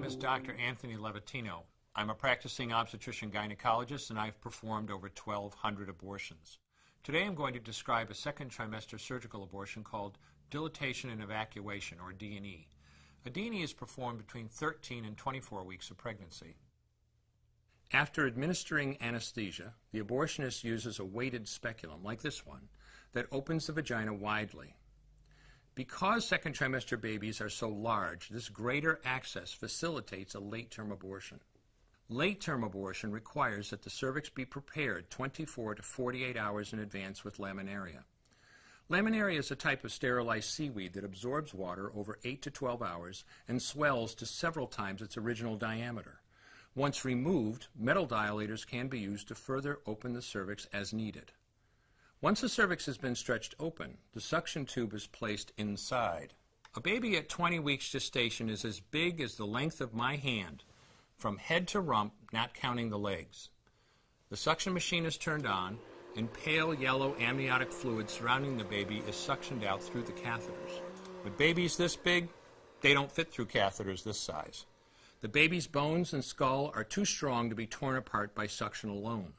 name is Dr. Anthony Levatino. I'm a practicing obstetrician-gynecologist, and I've performed over 1,200 abortions. Today I'm going to describe a second trimester surgical abortion called dilatation and evacuation, or D&E. A D&E is performed between 13 and 24 weeks of pregnancy. After administering anesthesia, the abortionist uses a weighted speculum, like this one, that opens the vagina widely. Because second trimester babies are so large, this greater access facilitates a late-term abortion. Late-term abortion requires that the cervix be prepared 24 to 48 hours in advance with laminaria. Laminaria is a type of sterilized seaweed that absorbs water over 8 to 12 hours and swells to several times its original diameter. Once removed, metal dilators can be used to further open the cervix as needed. Once the cervix has been stretched open, the suction tube is placed inside. A baby at 20 weeks gestation is as big as the length of my hand, from head to rump, not counting the legs. The suction machine is turned on, and pale yellow amniotic fluid surrounding the baby is suctioned out through the catheters. With babies this big, they don't fit through catheters this size. The baby's bones and skull are too strong to be torn apart by suction alone.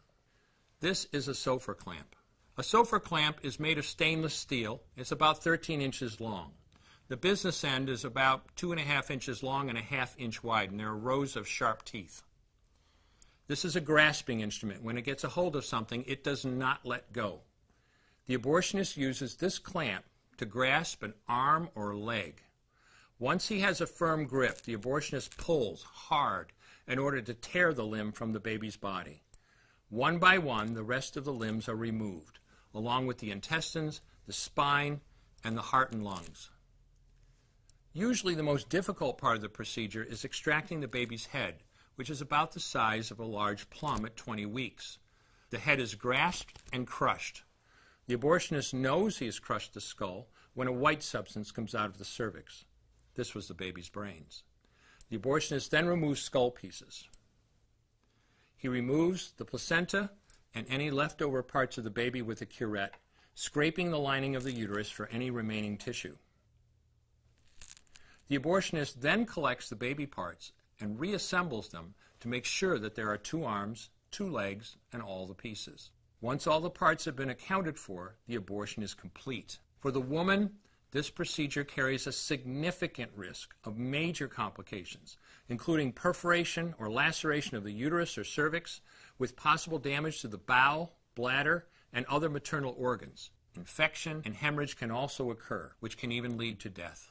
This is a Sofer Clamp. A Sofer Clamp is made of stainless steel. It's about 13 inches long. The business end is about 2.5 inches long and 1/2 inch wide, and there are rows of sharp teeth. This is a grasping instrument. When it gets a hold of something, it does not let go. The abortionist uses this clamp to grasp an arm or leg. Once he has a firm grip, the abortionist pulls hard in order to tear the limb from the baby's body. One by one, the rest of the limbs are removed, along with the intestines, the spine, and the heart and lungs. Usually the most difficult part of the procedure is extracting the baby's head, which is about the size of a large plum at 20 weeks. The head is grasped and crushed. The abortionist knows he has crushed the skull when a white substance comes out of the cervix. This was the baby's brains. The abortionist then removes skull pieces. He removes the placenta and any leftover parts of the baby with a curette, scraping the lining of the uterus for any remaining tissue. The abortionist then collects the baby parts and reassembles them to make sure that there are 2 arms, 2 legs, and all the pieces. Once all the parts have been accounted for, the abortion is complete. For the woman, this procedure carries a significant risk of major complications, including perforation or laceration of the uterus or cervix, with possible damage to the bowel, bladder, and other maternal organs. Infection and hemorrhage can also occur, which can even lead to death.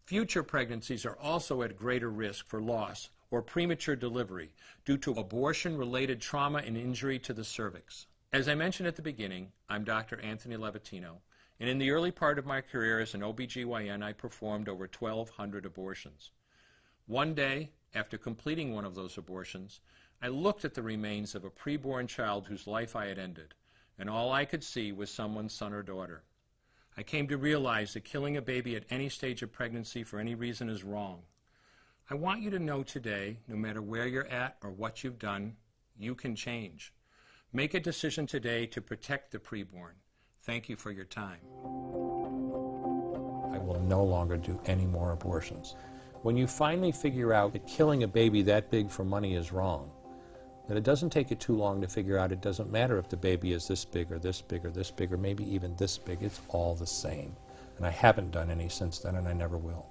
Future pregnancies are also at greater risk for loss or premature delivery due to abortion-related trauma and injury to the cervix. As I mentioned at the beginning, I'm Dr. Anthony Levatino, and in the early part of my career as an OBGYN, I performed over 1,200 abortions. One day, after completing one of those abortions, I looked at the remains of a preborn child whose life I had ended, and all I could see was someone's son or daughter. I came to realize that killing a baby at any stage of pregnancy for any reason is wrong. I want you to know today, no matter where you're at or what you've done, you can change. Make a decision today to protect the preborn. Thank you for your time. I will no longer do any more abortions. When you finally figure out that killing a baby that big for money is wrong, that it doesn't take you too long to figure out it doesn't matter if the baby is this big or this big or this big or maybe even this big, it's all the same. And I haven't done any since then, and I never will.